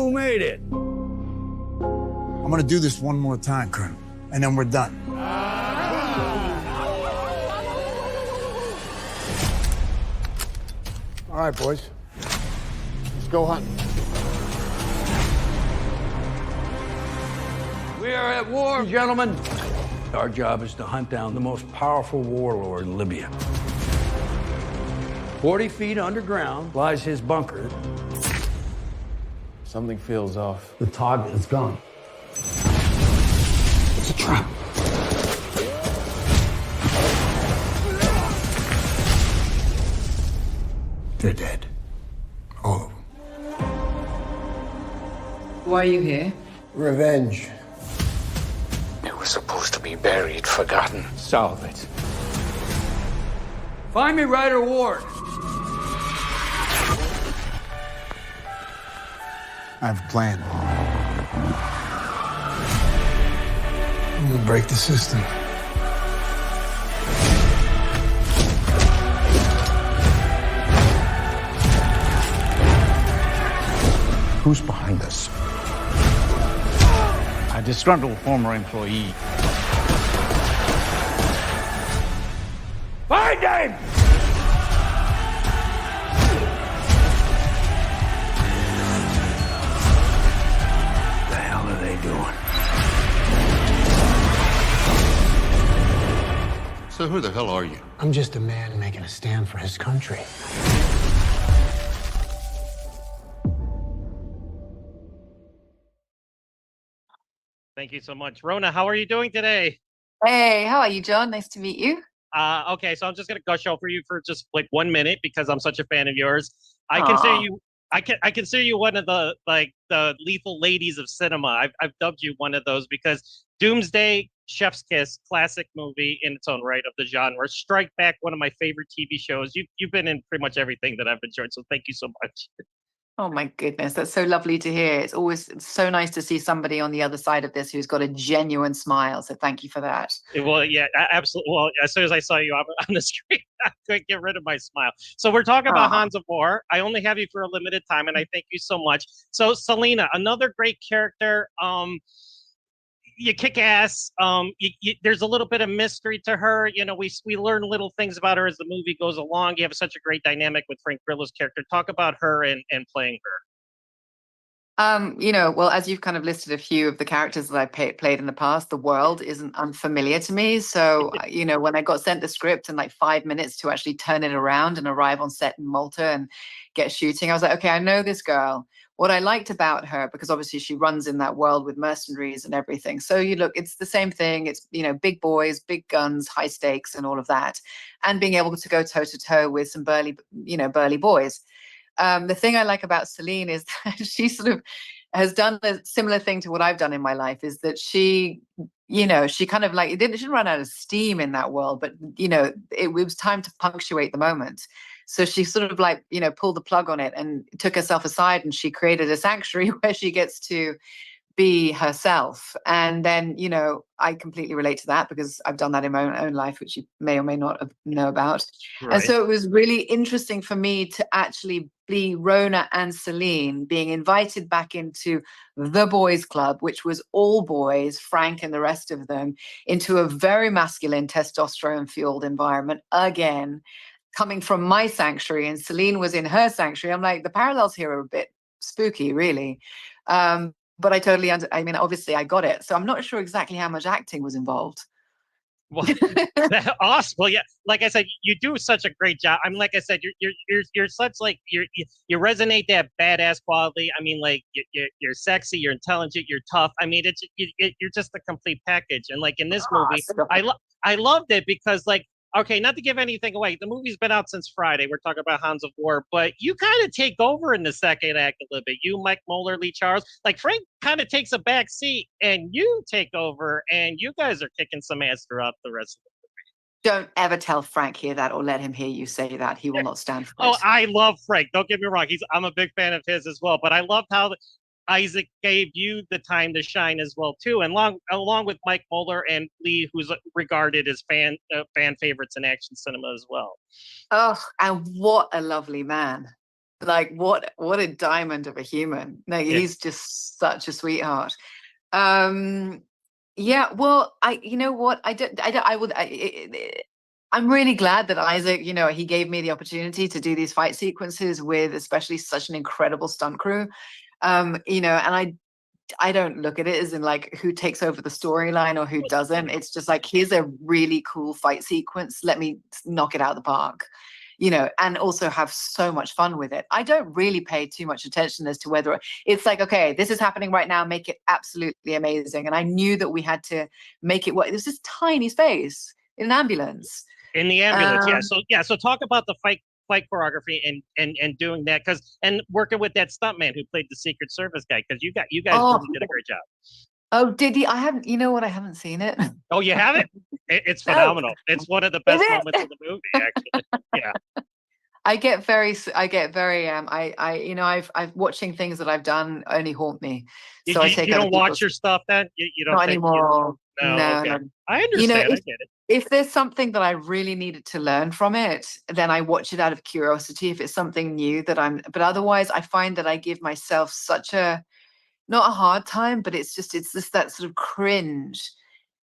who made it. I'm gonna do this one more time, Colonel, and then we're done. All right, boys. Let's go hunting. We are at war, gentlemen. Our job is to hunt down the most powerful warlord in Libya. 40 feet underground lies his bunker. Something feels off. The target is gone. It's a trap. They're dead. All of them. Why are you here? Revenge. It was supposed to be buried, forgotten. Solve it. Find me Ryder Ward. I have a plan. I'm gonna break the system. Who's behind this? A disgruntled former employee. Find him! The hell are they doing? So who the hell are you? I'm just a man making a stand for his country. Thank you so much. Rhona, how are you doing today? Hey, how are you, John? Nice to meet you. Okay, so I'm just gonna gush over you for just like 1 minute because I'm such a fan of yours. I Aw. consider you I consider you one of the the lethal ladies of cinema. I've dubbed you one of those because Doomsday, Chef's Kiss, classic movie in its own right of the genre. Strike Back, one of my favorite TV shows. You've been in pretty much everything that I've enjoyed, so thank you so much. Oh my goodness, that's so lovely to hear. It's always so nice to see somebody on the other side of this who's got a genuine smile. So thank you for that. Well, yeah, absolutely. Well, as soon as I saw you on the screen, I couldn't get rid of my smile. So we're talking about Aw. Hounds of War. I only have you for a limited time, and I thank you so much. So Selina, another great character. You kick ass. There's a little bit of mystery to her. You know, we learn little things about her as the movie goes along. You have such a great dynamic with Frank Grillo's character. Talk about her and playing her. Well, as you've kind of listed a few of the characters that I played in the past, the world isn't unfamiliar to me. So, when I got sent the script and like 5 minutes to actually turn it around and arrive on set in Malta and get shooting, I was like, okay, I know this girl. What I liked about her, because obviously she runs in that world with mercenaries and everything. So it's the same thing. It's, big boys, big guns, high stakes and all of that. And being able to go toe to toe with some burly boys. The thing I like about Selina is that she sort of has done a similar thing to what I've done in my life, is that she kind of like, she didn't run out of steam in that world, but, it was time to punctuate the moment. So she sort of like, pulled the plug on it and took herself aside, and she created a sanctuary where she gets to be herself. And then, I completely relate to that because I've done that in my own life, which you may or may not know about. Right. And so it was really interesting for me to actually be Rhona and Selina being invited back into the boys club, which was all boys, Frank and the rest of them, into a very masculine, testosterone fueled environment again, coming from my sanctuary, and Selina was in her sanctuary. I'm like, the parallels here are a bit spooky, really. But I totally obviously I got it. So I'm not sure exactly how much acting was involved. Well, awesome. Well, yeah, like I said, you do such a great job. I mean, like I said, you're such like you resonate that badass quality. I mean, like you're sexy, you're intelligent, you're tough. I mean, you're just a complete package. And like in this movie, I loved it because like, okay, not to give anything away, the movie's been out since Friday. We're talking about Hounds of War, but you kind of take over in the second act a little bit. You, Mike Moeller, Lee Charles, like Frank kind of takes a back seat, and you take over, and you guys are kicking some ass throughout the rest of it. Don't ever tell Frank here that, or let him hear you say that. He will not stand for it. Oh, I love Frank. Don't get me wrong. I'm a big fan of his as well, but I loved how Isaac gave you the time to shine as well too, and along with Mike Moeller and Lee, who's regarded as fan favorites in action cinema as well. Oh, and what a lovely man! Like what a diamond of a human. No, he's just such a sweetheart. Yeah, well, you know what, I'm really glad that Isaac, you know, he gave me the opportunity to do these fight sequences with especially such an incredible stunt crew. You know, and I don't look at it as in like who takes over the storyline or who doesn't. It's just like, here's a really cool fight sequence. Let me knock it out of the park, you know, and also have so much fun with it. I don't really pay too much attention as to whether it's like, okay, this is happening right now, make it absolutely amazing. And I knew that we had to make it work. There's this tiny space in an ambulance. In the ambulance, yeah. So talk about the fight choreography and doing that, and working with that stuntman who played the Secret Service guy, because you guys really did a great job. Oh, did he? I haven't. You know what? I haven't seen it. Oh, you haven't? It's phenomenal. It's one of the best moments in the movie, actually. Yeah. I get very, you know, I've watching things that I've done only haunt me. So I take. You don't watch your stuff then? You don't not anymore. No, okay. No. I understand. You know, I get it. If there's something that I really needed to learn from it, then I watch it out of curiosity. If it's something new that but otherwise I find that I give myself such a, not a hard time, but it's just that sort of cringe,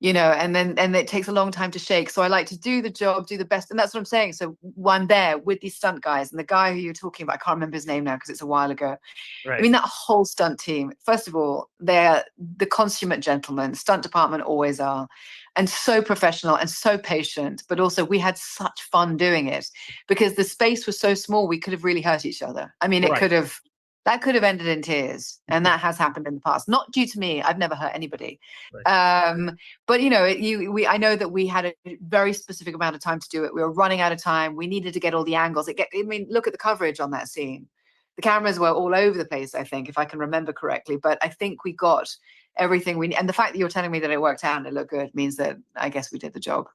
you know, and it takes a long time to shake. So I like to do the job, do the best. And that's what I'm saying. So I'm there with these stunt guys, and the guy who you're talking about, I can't remember his name now because it's a while ago. Right. I mean, that whole stunt team, first of all, they're the consummate gentlemen. Stunt department always are. And so professional and so patient, but also we had such fun doing it because the space was so small, we could have really hurt each other. I mean, that could have ended in tears, and that has happened in the past. Not due to me; I've never hurt anybody. Right. But you know, I know that we had a very specific amount of time to do it. We were running out of time. We needed to get all the angles. I mean, look at the coverage on that scene. The cameras were all over the place, I think, if I can remember correctly. But I think we got everything we need. And the fact that you're telling me that it worked out and it looked good means that I guess we did the job.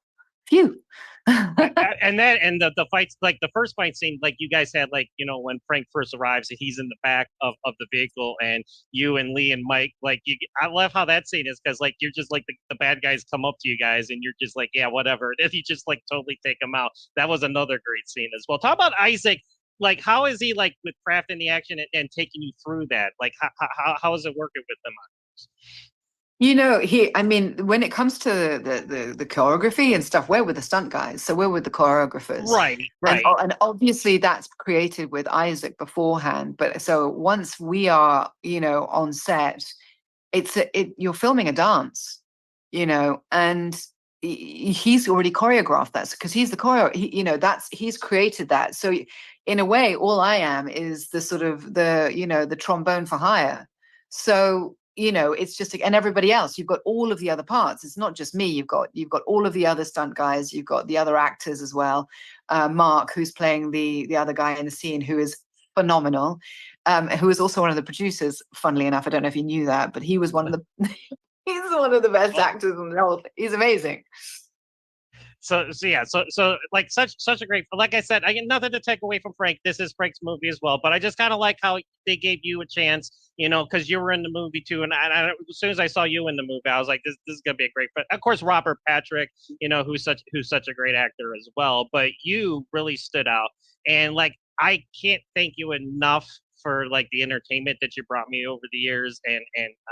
Phew. and the fights, like the first fight scene, like you guys had, like, you know, when Frank first arrives and he's in the back of the vehicle, and you and Lee and Mike, like, I love how that scene is, because like you're just like the bad guys come up to you guys and you're just like, yeah, whatever. And you just like totally take them out. That was another great scene as well. Talk about Isaac. Like, how is he like with crafting the action and taking you through that? Like, how is it working with them? You know, I mean, when it comes to the choreography and stuff, we're with the stunt guys, so we're with the choreographers, right? And obviously that's created with Isaac beforehand. But so once we are, you know, on set, you're filming a dance, you know, and he's already choreographed that because he's the choreo. You know, he's created that. So in a way, all I am is the sort of the trombone for hire. So, you know, it's just, and everybody else, you've got all of the other parts. It's not just me. You've got all of the other stunt guys. You've got the other actors as well. Mark, who's playing the other guy in the scene, who is phenomenal, who is also one of the producers. Funnily enough, I don't know if you knew that, but he was one of the he's one of the best actors in the whole thing. He's amazing. So like such a great, like I said, I get nothing to take away from Frank. This is Frank's movie as well, but I just kind of like how they gave you a chance, you know, because you were in the movie too. And I, as soon as I saw you in the movie, I was like, this is gonna be a great. But of course, Robert Patrick, you know, who's such a great actor as well. But you really stood out, and like I can't thank you enough for like the entertainment that you brought me over the years, and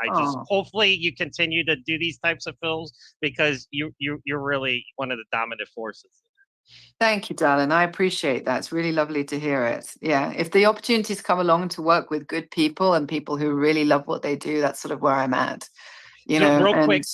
I just hopefully you continue to do these types of films, because you're really one of the dominant forces. Thank you, darling. I appreciate that. It's really lovely to hear it. Yeah, if the opportunities come along to work with good people and people who really love what they do, that's sort of where I'm at. You know, real quick,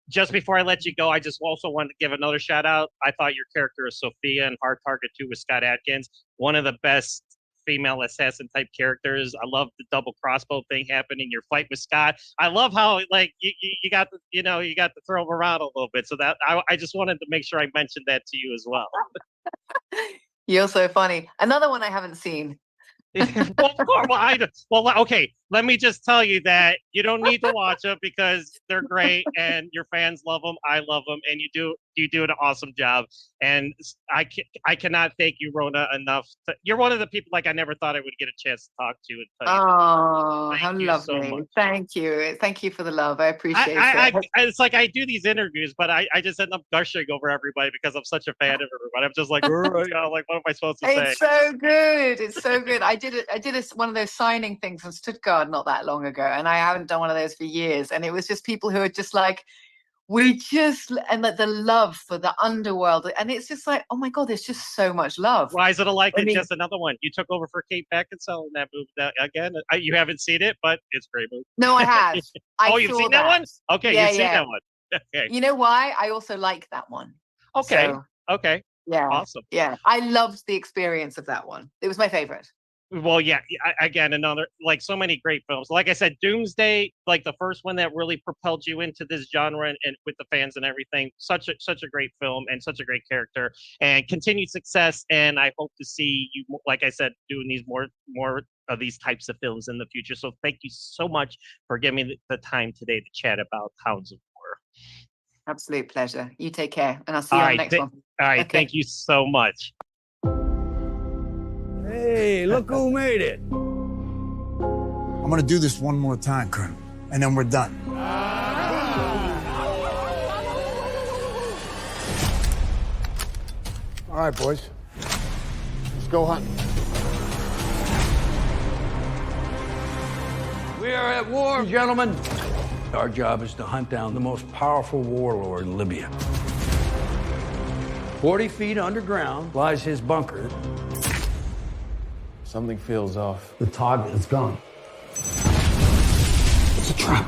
just before I let you go, I just also wanted to give another shout out. I thought your character of Sophia in Hard Target 2 with Scott Adkins, one of the best female assassin type characters. I love the double crossbow thing happening. Your fight with Scott. I love how like you got to, you know, you got to throw him around a little bit. So that I just wanted to make sure I mentioned that to you as well. You're so funny. Another one I haven't seen. Well, of course. Well, okay. let me just tell you that you don't need to watch them because they're great and your fans love them. I love them, and you do an awesome job. And I cannot thank you, Rhona, enough. You're one of the people like I never thought I would get a chance to talk to and tell you. Oh, Thank how you so lovely. much. Thank you. Thank you for the love. I appreciate it. It's like I do these interviews, but I just end up gushing over everybody because I'm such a fan of everybody. I'm just like, like, what am I supposed to say? It's so good. It's so good. I did one of those signing things from Stuttgart not that long ago, and I haven't done one of those for years. And it was just people who are just like, and the love for the underworld, and it's just like, oh my God, there's just so much love. Rise of the Lycan, just another one. You took over for Kate Beckinsale in that movie again. You haven't seen it, but it's a great movie. No, I have. You've seen that one? Okay, you've seen that one. Okay. You know why? I also like that one. Okay. So, okay. Yeah. Awesome. Yeah. I loved the experience of that one. It was my favorite. Well, yeah, again, another, like, so many great films. Like I said, Doomsday, like the first one that really propelled you into this genre and with the fans and everything. Such a great film and such a great character, and continued success. And I hope to see you, like I said, doing these more of these types of films in the future. So thank you so much for giving me the time today to chat about Hounds of War. Absolute pleasure. You take care, and I'll see you on the next one. All right, thank you so much. Hey, look who made it. I'm gonna do this one more time, Colonel, and then we're done. All right, boys. Let's go hunting. We are at war, gentlemen. Our job is to hunt down the most powerful warlord in Libya. 40 feet underground lies his bunker. Something feels off. The target is gone. It's a trap.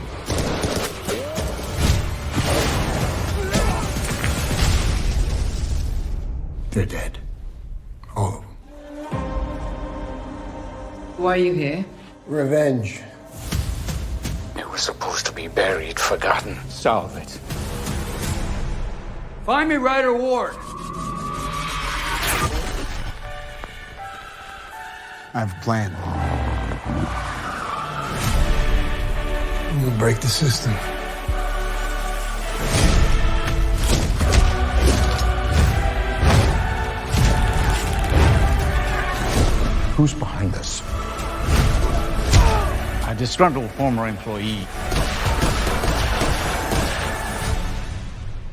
They're dead. All of them. Why are you here? Revenge. It was supposed to be buried, forgotten. Solve it. Find me Ryder Ward. I have a plan. I'm gonna break the system. Who's behind this? A disgruntled former employee.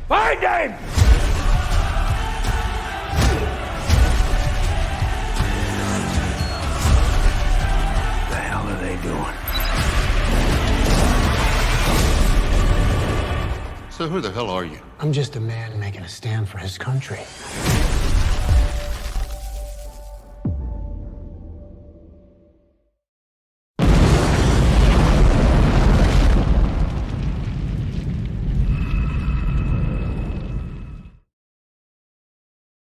Find him! The hell are they doing? So who the hell are you? I'm just a man making a stand for his country.